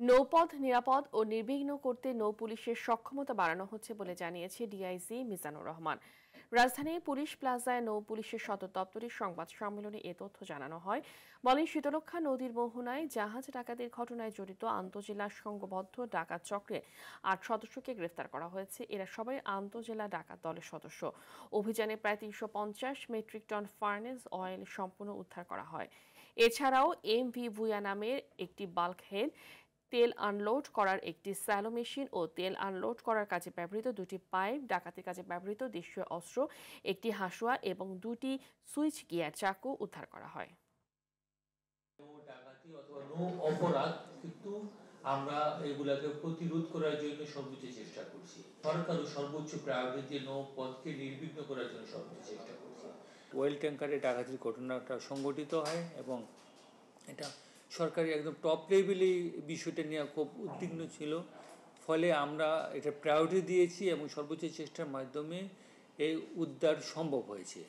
নৌপথ নিরাপদ ও নির্বিঘ্ন করতে নৌ পুলিশের সক্ষমতা বাড়ানো হচ্ছে বলে জানিয়েছে ডিআইজি মিজানুর রহমান। রাজধানীর পুলিশ প্লাজায় নৌ পুলিশের সদর দপ্তরের সংবাদ সম্মেলনে এ তথ্য জানানো হয়। বলেন, শীতলক্ষ্যা নদীর মোহনায় জাহাজ ডাকাতির ঘটনায় জড়িত আন্তজেলা সংঘবদ্ধ ডাকাত চক্রে ৮ সদস্যকে গ্রেফতার করা হয়েছে। এরা সবাই আন্তজেলা ডাকাত দলের সদস্য। অভিযানে প্রায় ৩৫০ মেট্রিক টন ফার্নেস অয়েল সম্পূর্ণ উদ্ধার করা হয়। এছাড়াও এমভি ভুয়া নামের একটি বাল্ক হেড, তেল আনলোড করার একটি স্যালো মেশিন ও তেল আনলোড করার কাজে ব্যবহৃত দুটি পাইপ, ডাকাতির কাজে ব্যবহৃত দেশীয় অস্ত্র, একটি হাসুয়া এবং দুটি সুইচ গিয়ার চাকু উদ্ধার করা হয়। ডাকাতি অথবা নৌ অপরাধ কিন্তু আমরা এগুলাকে প্রতিরোধ করার জন্য সর্বোচ্চ চেষ্টা করছি। সরকারও সর্বোচ্চ প্রায়োরিটি দিয়ে নৌপথকে নির্বিঘ্ন করার জন্য সর্বোচ্চ চেষ্টা করছি। ওয়েল ট্যাঙ্কারে ডাকাতির ঘটনাটা সংঘটিত হয় এবং এটা সরকারি একদম টপ লেভেলে বিষয়টা নিয়ে খুব উদ্বিগ্ন ছিল। ফলে আমরা এটা প্রায়োরিটি দিয়েছি এবং সর্বোচ্চ চেষ্টার মাধ্যমে এই উদ্ধার সম্ভব হয়েছে।